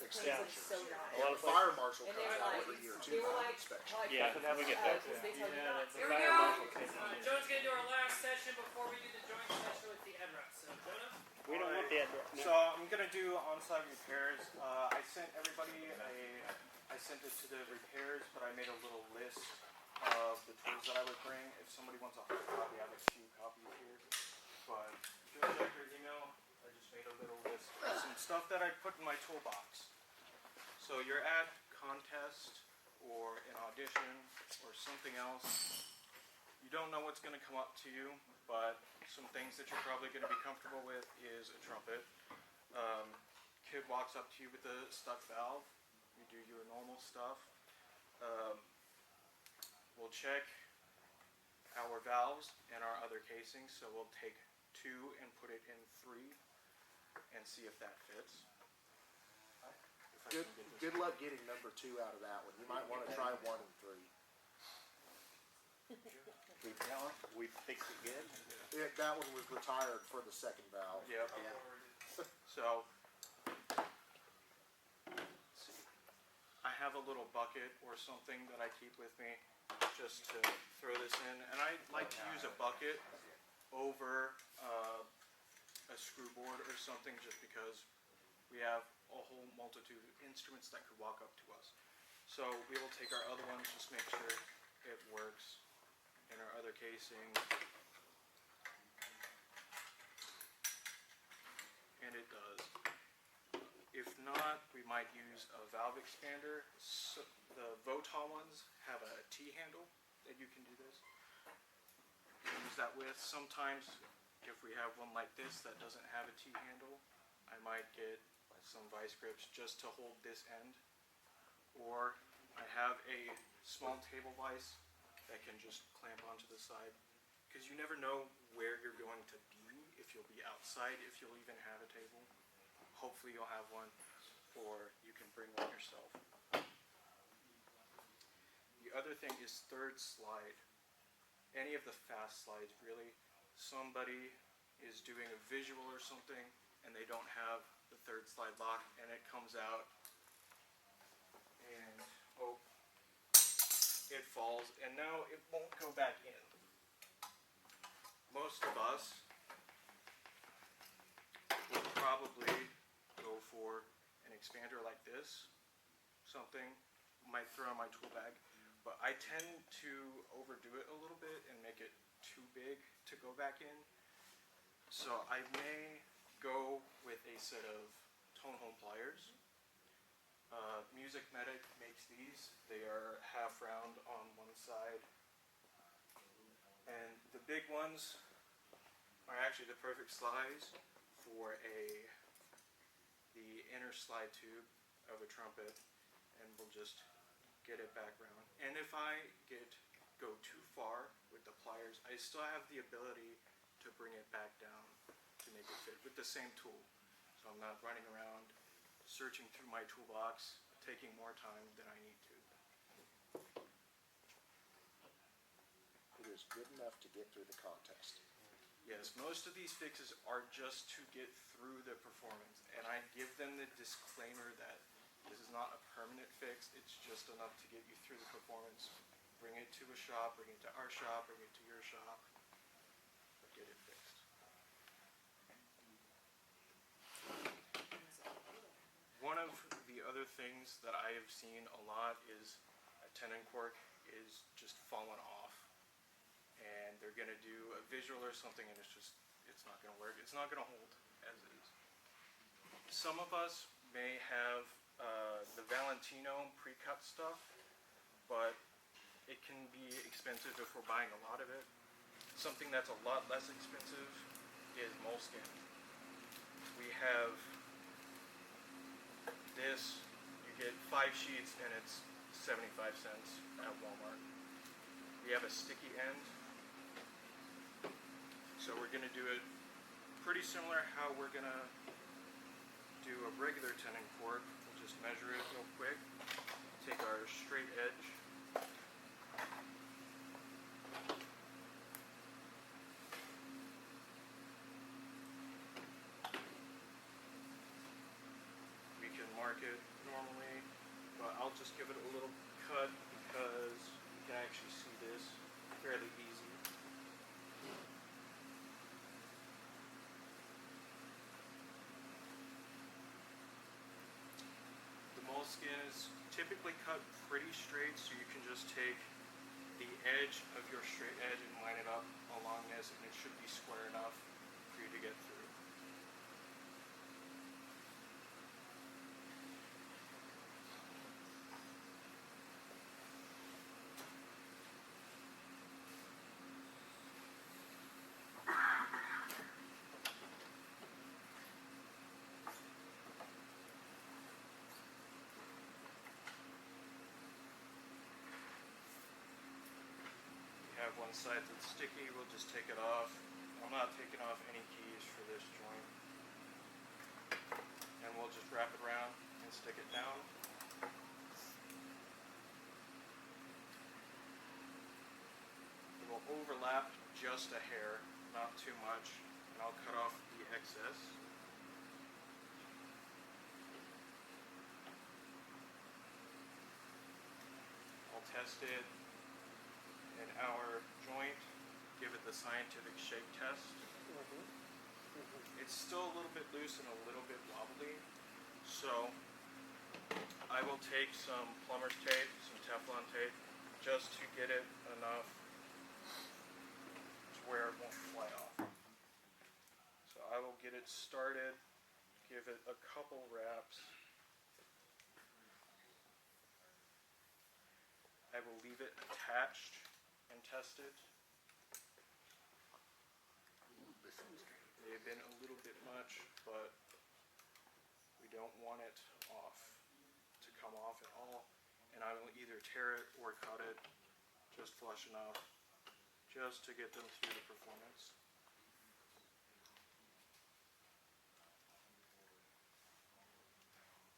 extinguisher. So dry. And the fire marshal And comes they were out like- every year too they were for like- inspection. Yeah, we get that too. They told you not to. The fire marshal came in. Jonah's gonna do our last session before we do the joint session with the ed reps. So Jonah. We don't want the address. So I'm gonna do on-site repairs. I sent everybody I sent it to the repairs, but I made a little list of the tools that I would bring. If somebody wants a hard copy, I have a few copies here. But just check your email. I just made a little list of some stuff that I put in my toolbox. So you're at contest or an audition or something else. You don't know what's gonna come up to you, but some things that you're probably going to be comfortable with is a trumpet. Kid walks up to you with a stuck valve. You do your normal stuff. We'll check our valves and our other casings. So we'll take 2 and put it in 3 and see if that fits. Good luck getting number 2 out of that one. You might want to try 1 and 3. We fixed it good. That one was retired for the second valve. Yep. Yeah. So, let's see. I have a little bucket or something that I keep with me just to throw this in. And I like to use a bucket over a screw board or something just because we have a whole multitude of instruments that could walk up to us. So we will take our other ones, just make sure it works in our other casing. And it does. If not, we might use a valve expander. So the Voton ones have a T-handle that you can do this. You can use that with. Sometimes, if we have one like this that doesn't have a T-handle, I might get some vice grips just to hold this end. Or I have a small table vise that can just clamp onto the side. Because you never know where you're going to be, if you'll be outside, if you'll even have a table. Hopefully you'll have one, or you can bring one yourself. The other thing is third slide. Any of the fast slides, really. Somebody is doing a visual or something, and they don't have the third slide lock, and it comes out, and it falls, and now it won't go back in. Most of us will probably go for an expander like this, something might throw in my tool bag, but I tend to overdo it a little bit and make it too big to go back in. So I may go with a set of tone hole pliers. Music Medic makes these. They are half round on one side. And the big ones are actually the perfect size for the inner slide tube of a trumpet, and we'll just get it back round. And if I go too far with the pliers, I still have the ability to bring it back down to make it fit with the same tool. So I'm not running around searching through my toolbox, taking more time than I need to. It is good enough to get through the contest. Yes, most of these fixes are just to get through the performance, and I give them the disclaimer that this is not a permanent fix, it's just enough to get you through the performance. Bring it to a shop, bring it to our shop, bring it to your shop, but get it fixed. One of the other things that I have seen a lot is a tenon cork is just falling off. And they're going to do a visual or something, and it's not going to work. It's not going to hold as is. Some of us may have the Valentino Precut stuff, but it can be expensive if we're buying a lot of it. Something that's a lot less expensive is moleskin. We have this. You get 5 sheets, and it's 75 cents at Walmart. We have a sticky end. So we're going to do it pretty similar how we're going to do a regular tenon cork. We'll just measure it real quick. Take our straight edge. We can mark it normally, but I'll just give it a little cut because you can actually see this fairly easy. The moleskin is typically cut pretty straight, so you can just take the edge of your straight edge and line it up along this, and it should be square enough for you to get through. Have one side that's sticky, we'll just take it off. I'm not taking off any keys for this joint. And we'll just wrap it around and stick it down. It will overlap just a hair, not too much, and I'll cut off the excess. I'll test it in our joint, give it the scientific shake test. It's still a little bit loose and a little bit wobbly, so I will take some plumber's tape, some Teflon tape, just to get it enough to where it won't fly off. So I will get it started, give it a couple wraps. I will leave it attached and test it. They've been a little bit much, but we don't want it to come off at all. And I will either tear it or cut it just flush enough just to get them through the performance.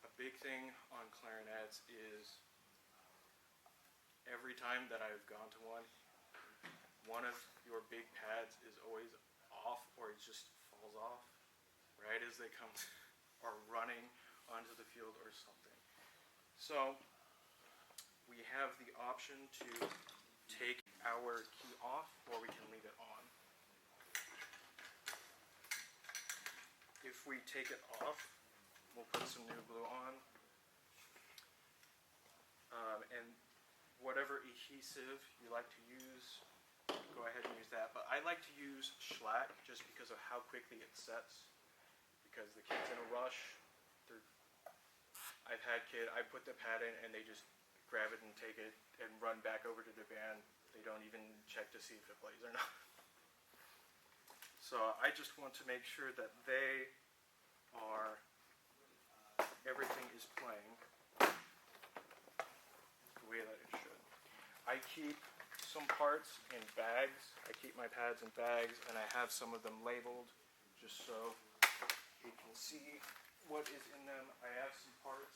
A big thing on clarinets is every time that I've gone to one of your big pads is always off, or it just falls off right as they come are running onto the field or something. So we have the option to take our key off, or we can leave it on. If we take it off, we'll put some new glue on, and whatever adhesive you like to use, go ahead and use that. But I like to use shellac just because of how quickly it sets. Because the kid's in a rush. I've had I put the pad in and they just grab it and take it and run back over to the band. They don't even check to see if it plays or not. So I just want to make sure that everything is playing the way that it should. I keep some parts in bags. I keep my pads in bags, and I have some of them labeled just so you can see what is in them. I have some parts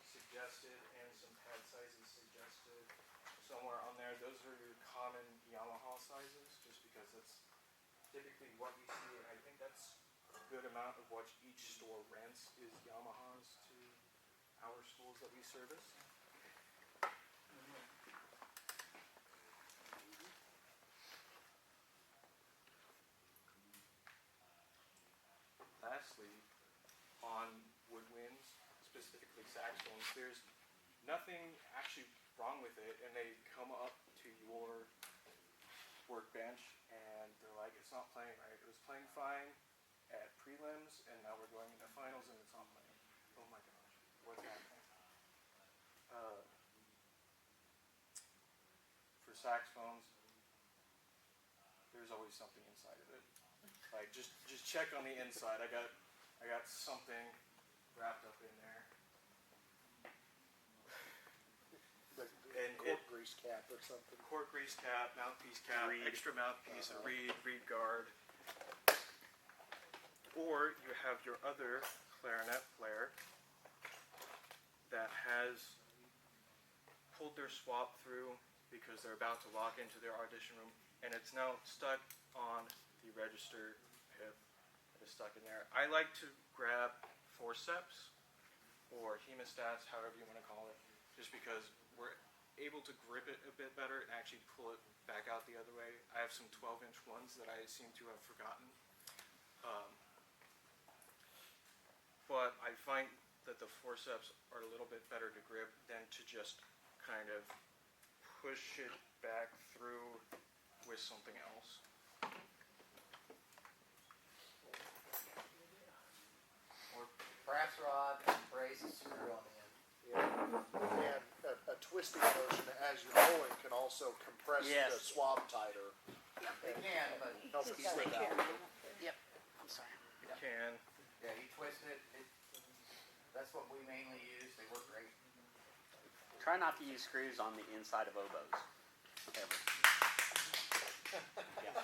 suggested and some pad sizes suggested somewhere on there. Those are your common Yamaha sizes, just because that's typically what you see, and I think that's a good amount of what each store rents is Yamahas to our schools that we service. Lastly, on woodwinds, specifically saxophones, there's nothing actually wrong with it, and they come up to your workbench and they're like, it's not playing right. It was playing fine at prelims, and now we're going into finals and it's not playing. Oh my gosh, what's happening? For saxophones, there's always something inside of it. Like just check on the inside. I got something wrapped up in there. Like And cork grease cap or something. Cork grease cap, mouthpiece cap, Reed. extra mouthpiece, a reed guard. Or you have your other clarinet player that has pulled their swap through because they're about to walk into their audition room, and it's now stuck on the register pip that is stuck in there. I like to grab forceps or hemostats, however you want to call it, just because we're able to grip it a bit better and actually pull it back out the other way. I have some 12-inch ones that I seem to have forgotten. But I find that the forceps are a little bit better to grip than to just kind of push it back through with something else. Or brass rod and brace a screw on the end. Yeah. And a twisting motion as you're pulling can also compress Yes. the swab tighter. They can, but Help it slip out. I'm sorry. It can. yeah, you twist it. That's what we mainly use. They work great. Try not to use screws on the inside of oboes. Ever. Yeah.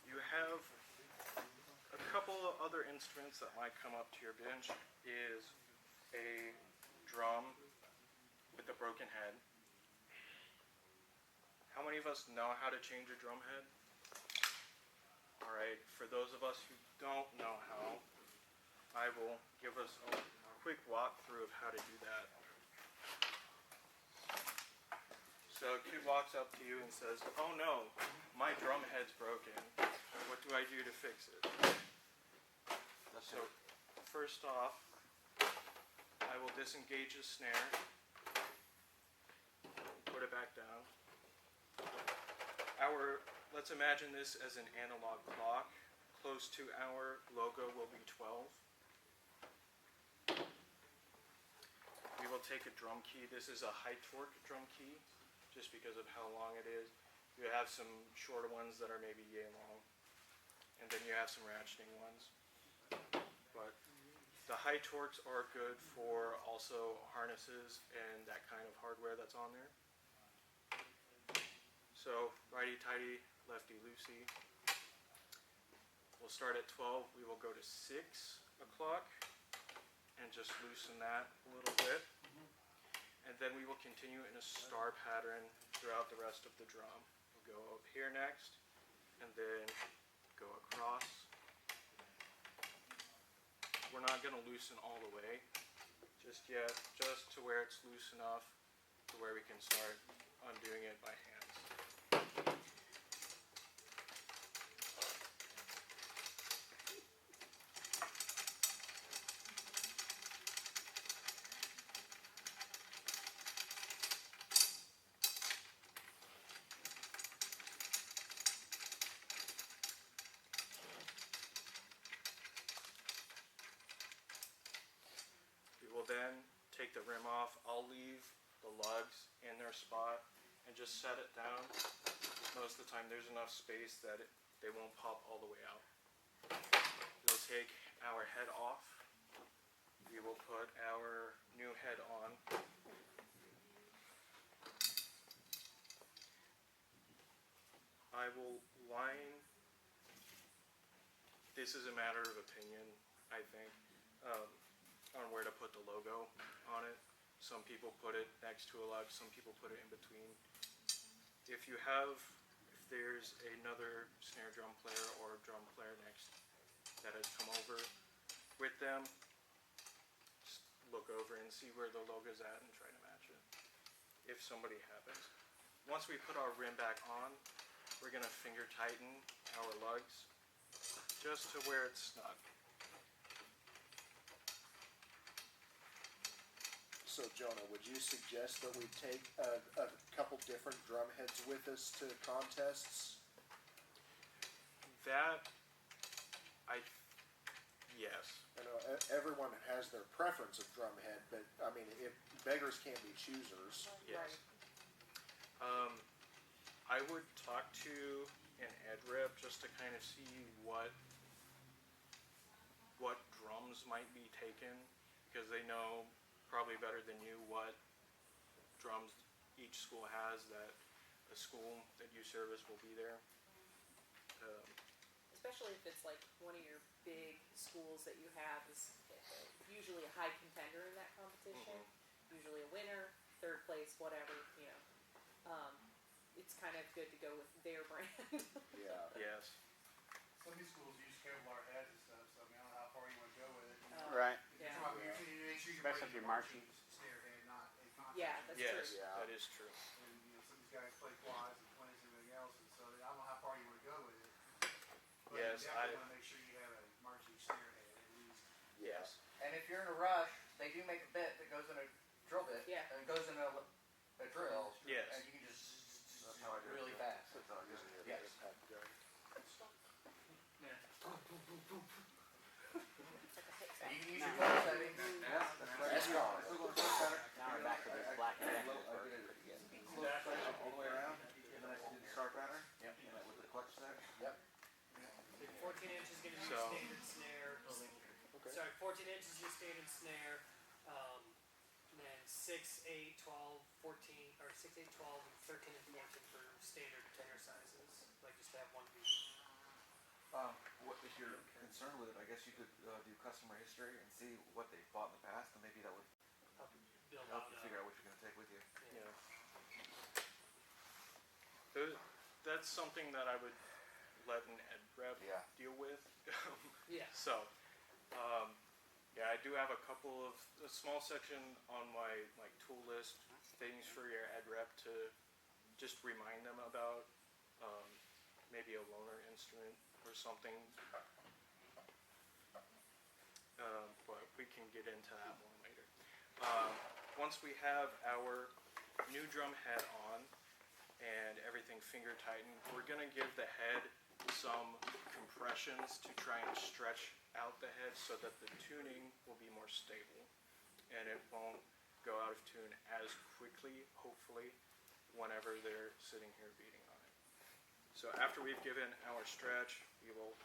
You have a couple of other instruments that might come up to your bench is a drum with a broken head. How many of us know how to change a drum head? Alright, for those of us who don't know how, I will give us a quick walkthrough of how to do that. So a kid walks up to you and says, "Oh no, my drum head's broken. What do I do to fix it?" So first off, I will disengage the snare, put it back down. Let's imagine this as an analog clock. Close to our logo will be 12. We will take a drum key. This is a high torque drum key, just because of how long it is. You have some shorter ones that are maybe yay long, and then you have some ratcheting ones. But the high torques are good for also harnesses and that kind of hardware that's on there. So righty-tighty, lefty-loosey. We'll start at 12. We will go to 6 o'clock and just loosen that a little bit. And then we will continue in a star pattern throughout the rest of the drum. We'll go up here next, and then go across. We're not going to loosen all the way just yet, just to where it's loose enough to where we can start undoing it by hands. Then take the rim off. I'll leave the lugs in their spot and just set it down. Most of the time there's enough space that they won't pop all the way out. We'll take our head off. We will put our new head on. I will line. This is a matter of opinion, I think. On where to put the logo on it. Some people put it next to a lug, some people put it in between. If there's another snare drum player or drum player next that has come over with them, just look over and see where the logo's at and try to match it, if somebody happens. Once we put our rim back on, we're going to finger tighten our lugs just to where it's snug. So Jonah, would you suggest that we take a couple different drum heads with us to contests? Yes. I know everyone has their preference of drum head, but I mean, if beggars can't be choosers. Yes. I would talk to an ed rep just to kind of see what drums might be taken, because they know probably better than you what drums each school has, that a school that you service will be there. Especially if it's like one of your big schools that you have is usually a high contender in that competition, usually a winner, third place, whatever, you know. It's kind of good to go with their brand. Yeah. Yes. Some of these schools use Kevlar heads and stuff, so I mean, I don't know how far you want to go with it. Right. sure you're Especially if bringing you're marching. snare head, not a concert. Yeah, that's Yes, true. that is true. And, some of these guys play quads and twins and everything else, and so I don't know how far you wanna go with it. But Yes, you definitely wanna make sure you have a marching snare head at least. Yes. And if you're in a rush, they do make a bit that goes in a drill bit. Yeah. And it goes in a drill. Yes. And you can just That's how I do it. really fast. That's how I do it. Yes. Just have to go. And you can use your tone settings. That's gone. Now we're back to this black and decker work. All the way around, and then I can do the star pattern. Yep. With the clutch set. Yep. 14 inch is going to be So- your standard snare. Sorry, 14 inch is your standard snare. And then 6, 8, 12, 14, or 6, 8, 12, and 13 and 14 for standard tenor sizes. Like just to have one beat. What if you're concerned with it? I guess you could do customer history and see what they bought in the past, and maybe that would Help build help out you figure out what you're going to take with you. Yeah. That's something that I would let an ed rep Yeah. deal with. Yeah. So, yeah, I do have a couple of a small section on my like tool list things for your ed rep to just remind them about maybe a loaner instrument or something. But we can get into that one later. Once we have our new drum head on and everything finger tightened, we're gonna give the head some compressions to try and stretch out the head so that the tuning will be more stable and it won't go out of tune as quickly, hopefully, whenever they're sitting here beating on it. So after we've given our stretch, we will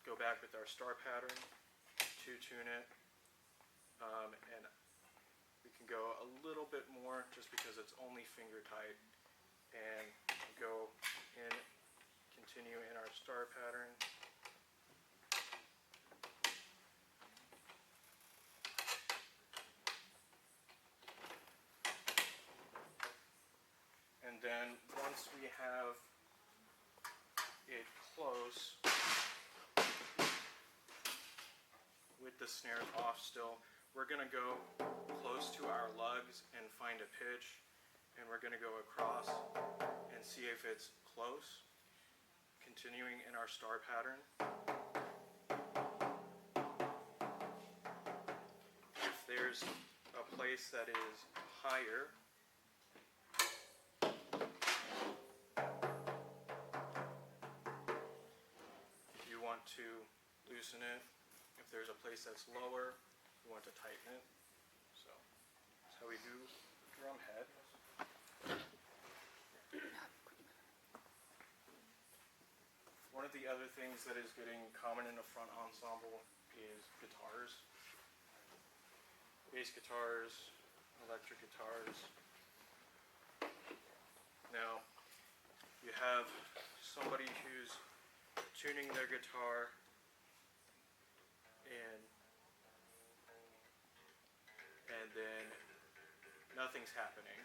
go back with our star pattern to tune it, and we can go a little bit more just because it's only finger tight, and go in, continue in our star pattern. And then once we have it close with the snares off still, we're gonna go close to our lugs and find a pitch, and we're gonna go across and see if it's close, continuing in our star pattern. If there's a place that is higher, you want to loosen it. If there's a place that's lower, you want to tighten it. So that's how we do the drum head. One of the other things that is getting common in the front ensemble is guitars. Bass guitars, electric guitars. Now, you have somebody who's tuning their guitar and then nothing's happening.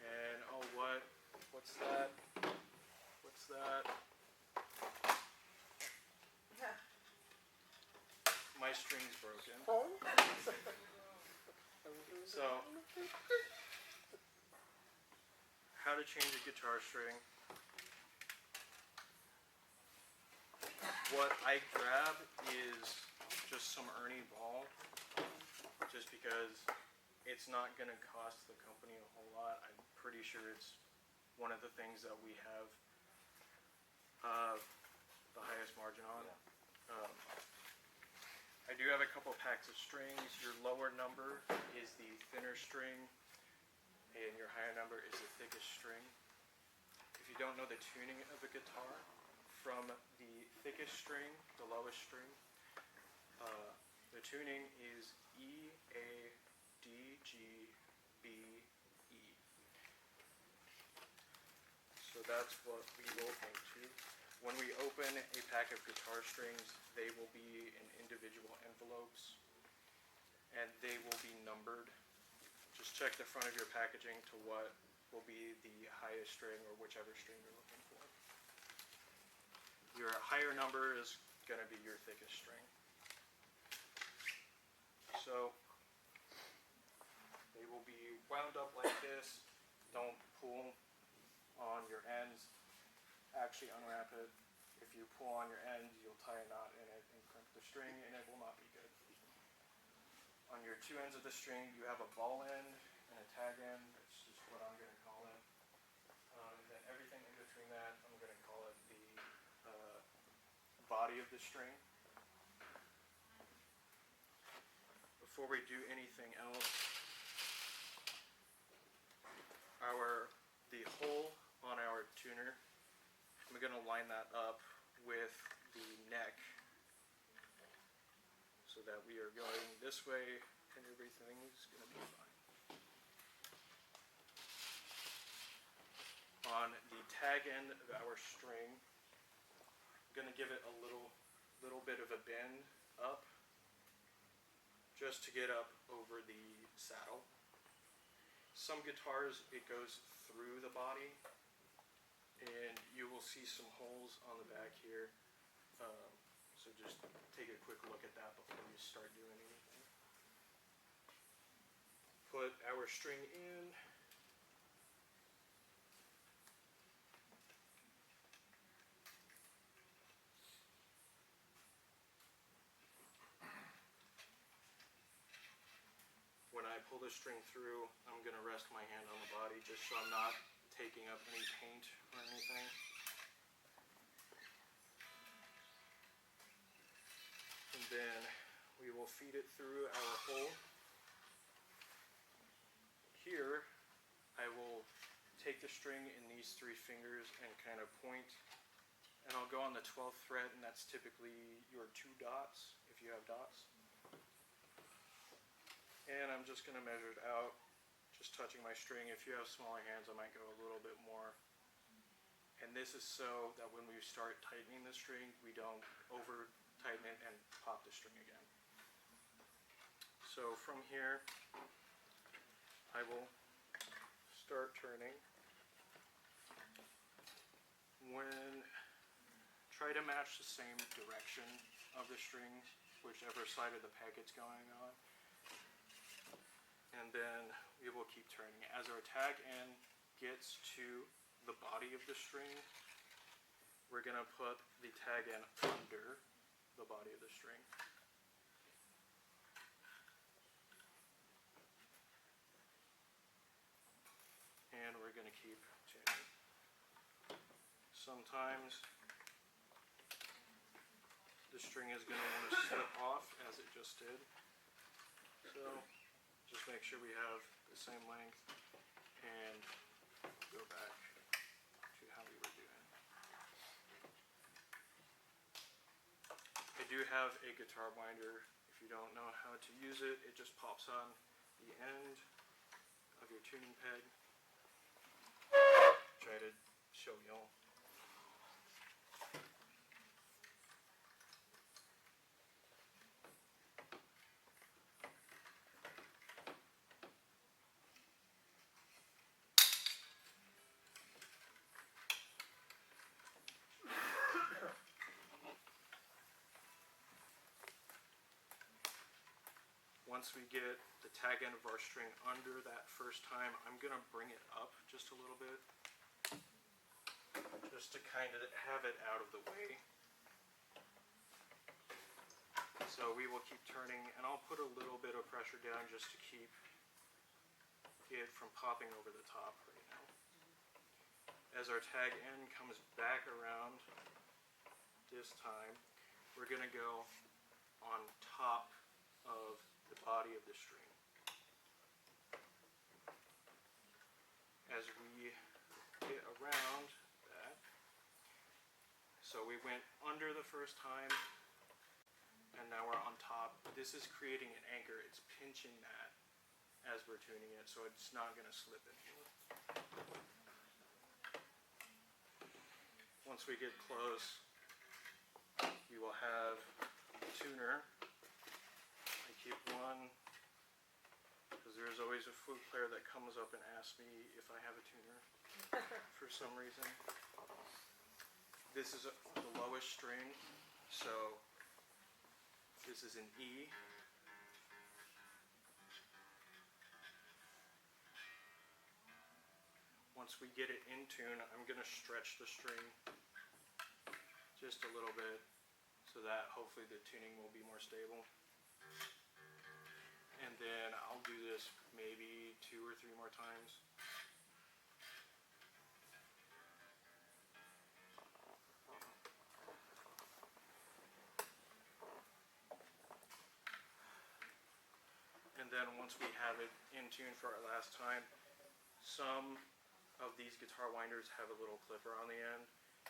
And oh, what's that? What's that? My string's broken. So, how to change a guitar string. What I grab is just some Ernie ball, just because it's not going to cost the company a whole lot. I'm pretty sure it's one of the things that we have the highest margin on. I do have a couple packs of strings. Your lower number is the thinner string, and your higher number is the thickest string. If you don't know the tuning of a guitar, from the thickest string, the lowest string, the tuning is E, A, D, G, B, E. So that's what we will go to. When we open a pack of guitar strings, they will be in individual envelopes, and they will be numbered. Just check the front of your packaging to what will be the highest string or whichever string you're looking for. Your higher number is going to be your thickest string. So wound up like this, don't pull on your ends. Actually unwrap it. If you pull on your ends, you'll tie a knot in it and crimp the string, and it will not be good. On your two ends of the string, you have a ball end and a tag end. That's just what I'm going to call it. And then everything in between that, I'm going to call it the body of the string. Before we do anything else, the hole on our tuner, I'm going to line that up with the neck so that we are going this way and everything's going to be fine. On the tag end of our string, I'm going to give it a little bit of a bend up just to get up over the saddle. Some guitars, it goes through the body, and you will see some holes on the back here. So just take a quick look at that before you start doing anything. Put our string in. When I pull the string through, I'm going to rest my hand on the body just so I'm not taking up any paint or anything. And then we will feed it through our hole. Here, I will take the string in these three fingers and kind of point, and I'll go on the 12th fret, and that's typically your 2 dots, if you have dots. And I'm just going to measure it out, just touching my string. If you have smaller hands, I might go a little bit more. And this is so that when we start tightening the string, we don't over tighten it and pop the string again. So from here, I will start turning. Try to match the same direction of the string, whichever side of the peg it's going on. And then we will keep turning. As our tag end gets to the body of the string, we're going to put the tag end under the body of the string. And we're going to keep tuning. Sometimes the string is going to want to slip off as it just did. So just make sure we have the same length and go back to how we were doing. I do have a guitar binder. If you don't know how to use it, it just pops on the end of your tuning peg. Try to show y'all. Once we get the tag end of our string under that first time, I'm going to bring it up just a little bit, just to kind of have it out of the way. So we will keep turning, and I'll put a little bit of pressure down just to keep it from popping over the top right now. As our tag end comes back around this time, we're going to go on top of the body of the string. As we get around that, so we went under the first time, and now we're on top. This is creating an anchor. It's pinching that as we're tuning it, so it's not going to slip anymore. Once we get close, we will have the tuner. I keep one, because there's always a flute player that comes up and asks me if I have a tuner for some reason. This is the lowest string, so this is an E. once we get it in tune, I'm gonna stretch the string just a little bit so that hopefully the tuning will be more stable. And then I'll do this maybe 2 or 3 more times. And then once we have it in tune for our last time, some of these guitar winders have a little clipper on the end,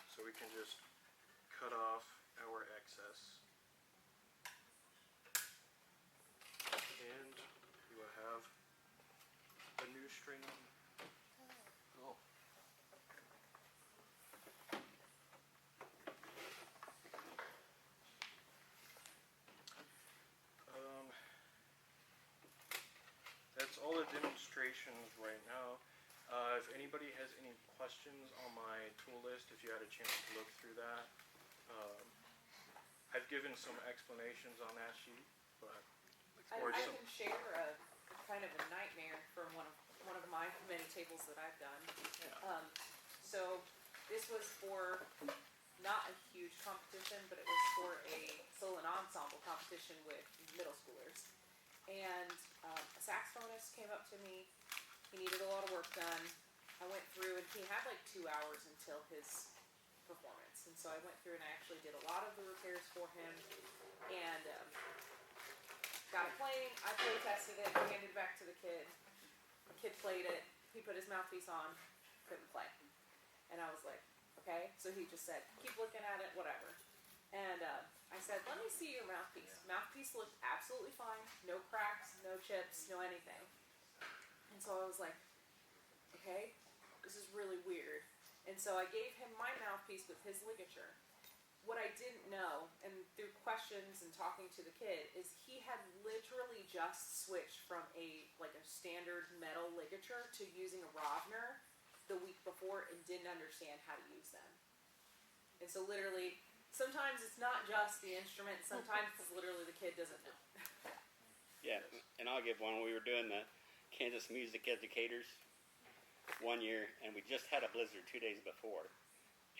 so we can just cut off our excess. And we will have a new string on. Cool. That's all the demonstrations right now. If anybody has any questions on my tool list, if you had a chance to look through that, I've given some explanations on that sheet, but I or can some, share a kind of a nightmare from one of my many tables that I've done. So this was for not a huge competition, but it was for a solo and ensemble competition with middle schoolers. And a saxophonist came up to me. He needed a lot of work done. I went through, and he had like 2 hours until his performance. And so I went through and I actually did a lot of the repairs for him. And got it playing. I play tested it, handed it back to the kid. The kid played it. He put his mouthpiece on, couldn't play. And I was like, okay. So he just said, keep looking at it, whatever. And I said, let me see your mouthpiece. Mouthpiece looked absolutely fine. No cracks, no chips, no anything. And so I was like, okay, this is really weird. And so I gave him my mouthpiece with his ligature. What I didn't know, and through questions and talking to the kid, is he had literally just switched from a standard metal ligature to using a Rovner the week before and didn't understand how to use them. And so literally, sometimes it's not just the instrument, sometimes it's literally the kid doesn't know. Yeah, and I'll give one. We were doing the Kansas Music Educators one year, and we just had a blizzard 2 days before.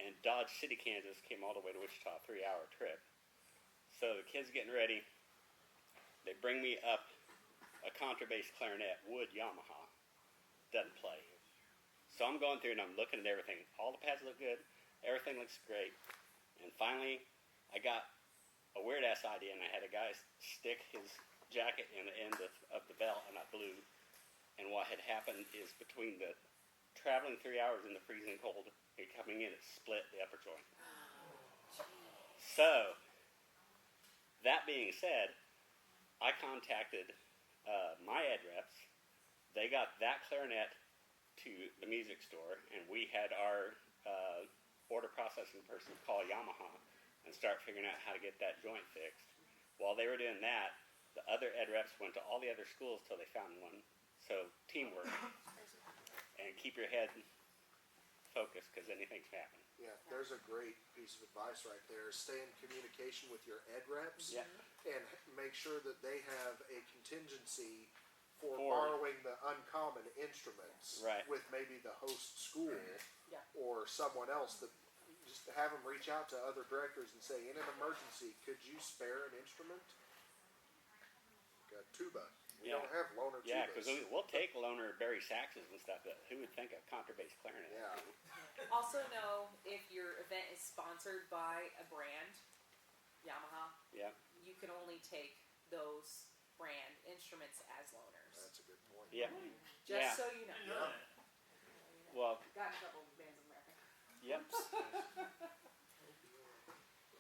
And Dodge City, Kansas came all the way to Wichita, 3-hour trip. So the kids getting ready, they bring me up a contrabass clarinet, wood Yamaha, doesn't play. So I'm going through and I'm looking at everything. All the pads look good, everything looks great. And finally, I got a weird ass idea, and I had a guy stick his jacket in the end of the belt, and I blew. And what had happened is between the traveling 3 hours in the freezing cold and coming in, it split the upper joint. So, that being said, I contacted my ed reps. They got that clarinet to the music store, and we had our order processing person call Yamaha and start figuring out how to get that joint fixed. While they were doing that, the other ed reps went to all the other schools till they found one. So teamwork, and keep your head focused because anything can happen. Yeah, there's a great piece of advice right there. Stay in communication with your ed reps, Yeah. and make sure that they have a contingency for For- borrowing the uncommon instruments Right. with maybe the host school Yeah. or someone else. That just have them reach out to other directors and say, in an emergency, could you spare an instrument? Like a tuba. We Yeah. don't have loaner Yeah, tubas. because we'll take loaner Barry saxes and stuff, but who would think a contrabass clarinet? Yeah. Also know if your event is sponsored by a brand, Yamaha, Yeah. you can only take those brand instruments as loaners. That's a good point. Yeah. Just Yeah. so you know. Yeah. Well, Got in trouble with Bands of America. yep.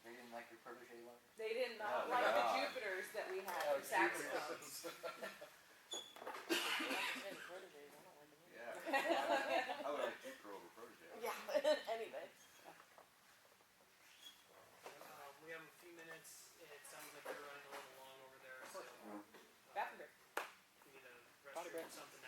They didn't like your protege letter? They did not Oh, like God. the Jupiters that we had for saxophones. Yeah. I would like Jupiter over Protege. Yeah, anyway. We have a few minutes. It sounds like we're running a little long over there, so Bathroom break. we need a restroom or something